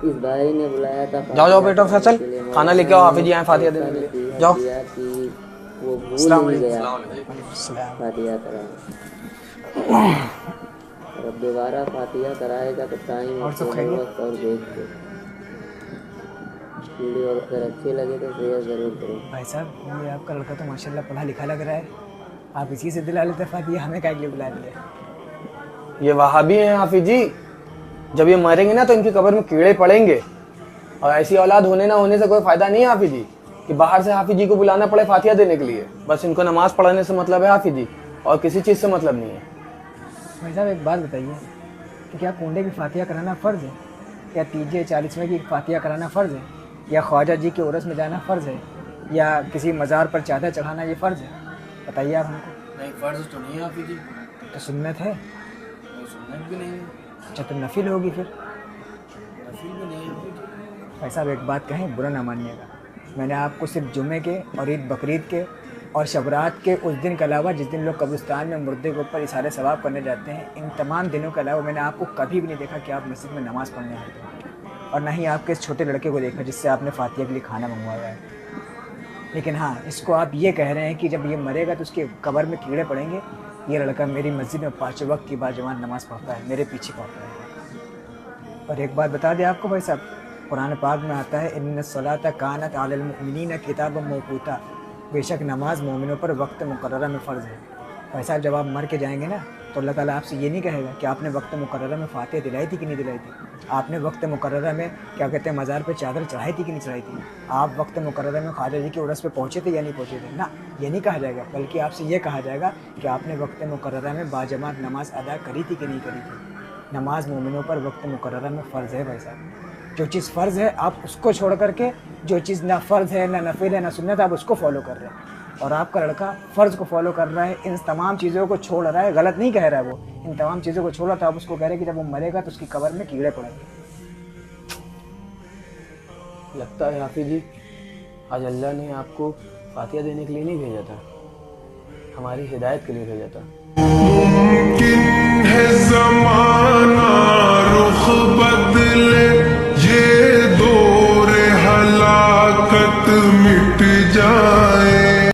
इस भाई ने बुलाया था। जाओ जाओ बेटा फैसल, खाना लेके आओ, हाफिज जी आए फातिहा देने के लिए। जाओ। वो भूल ही गया अस्सलाम। फातिहा करा, और अब दोबारा फातिहा कराएगा तो टाइम और सब खैरियत? वक्त और देख के। वीडियो अगर अच्छे लगे तो शेयर ज़रूर करो। भाई साहब ये आपका लड़का तो माशाल्लाह पढ़ा लिखा लग रहा है, आप इसी से दिला लेते फातिहा, हमें क्या लिए बुला लिया? ये वहाबी हैं हाफिज जी, जब ये मरेंगे ना तो इनकी कब्र में कीड़े पड़ेंगे, और ऐसी औलाद होने ना होने से कोई फायदा नहीं है हाफिज जी कि बाहर से हाफिज जी को बुलाना पड़े फातिहा देने के लिए। बस इनको नमाज पढ़ाने से मतलब है हाफिज जी, और किसी चीज़ से मतलब नहीं है। भाई साहब एक बात बताइए कि क्या कोंडे की फातिहा कराना फ़र्ज़ है, या तीजे 40वें की फातिहा कराना फ़र्ज़ है, या ख्वाजा जी के उर्स में जाना फ़र्ज़ है, या किसी मज़ार पर चादर चढ़ाना ये फ़र्ज़ है? बताइए आप हमको। नहीं फ़र्ज़ तो नहीं है हाफिज जी। तो सुन्नत है? सुन्नत भी नहीं है। अच्छा तो नफिल होगी फिर? नफिल भी नहीं है। भाई साहब एक बात कहें, बुरा ना मानिएगा, मैंने आपको सिर्फ जुमे के और ईद बकरीद के और शबरात के उस दिन के अलावा, जिस दिन लोग कब्रिस्तान में मुर्दे के ऊपर इशारे सवाब करने जाते हैं, इन तमाम दिनों के अलावा मैंने आपको कभी भी नहीं देखा कि आप मस्जिद में नमाज़ पढ़ने आते हैं, और ना ही आपके इस छोटे लड़के को देखा जिससे आपने फातिहा के लिए खाना मंगवाया है। लेकिन हाँ, इसको आप ये कह रहे हैं कि जब ये मरेगा तो उसके कब्र में कीड़े पड़ेंगे। ये लड़का मेरी मस्जिद में 5 वक्त की बाजवान नमाज़ पढ़ता है, मेरे पीछे पढ़ता है। और एक बात बता दें आपको भाई साहब, कुरान पाक में आता है इन्न सलात कानत अलल मुमिनीन किताबम मौक़ूता, बेशक नमाज मोमिनों पर वक्त मुकर्रर में फ़र्ज़ है। भाई साहब जब आप मर के जाएंगे ना तो अल्लाह ताला आपसे ये नहीं कहेगा कि आपने वक्त मुकर्रर में फातिहा दिलाई थी कि नहीं दिलाई थी, आपने वक्त मुकर्रर में क्या कहते हैं मज़ार पे चादर चढ़ाई थी कि नहीं चढ़ाई थी, आप वक्त मुकर्रर में ख्वाजा जी के उर्स पे पहुँचे थे या नहीं पहुँचे थे ना, ये नहीं कहा जाएगा, बल्कि आपसे ये कहा जाएगा कि आपने वक्त मुकर्रर में बाजमात नमाज अदा करी थी कि नहीं करी थी। नमाज मोमिनों पर वक्त मुकर्रर में फ़र्ज़ है भाई साहब। जो चीज़ फ़र्ज़ है आप उसको छोड़ करके, जो चीज़ ना फ़र्ज़ है ना नफिल है ना सुन्नत, आप उसको फॉलो कर रहे हैं, और आपका लड़का फ़र्ज़ को फॉलो कर रहा है, इन तमाम चीज़ों को छोड़ रहा है। गलत नहीं कह रहा है वो, इन तमाम चीज़ों को छोड़ रहा था, आप उसको कह रहे हैं कि जब वो मरेगा तो उसकी कब्र में कीड़े पड़ेंगे। लगता है हाफिज जी आज अल्लाह ने आपको फातिहा देने के लिए नहीं भेजा था, हमारी हिदायत के लिए भेजा था। मुमकिन है ज़माना रुख बदले, ये दौर हलाकत मिट जाए।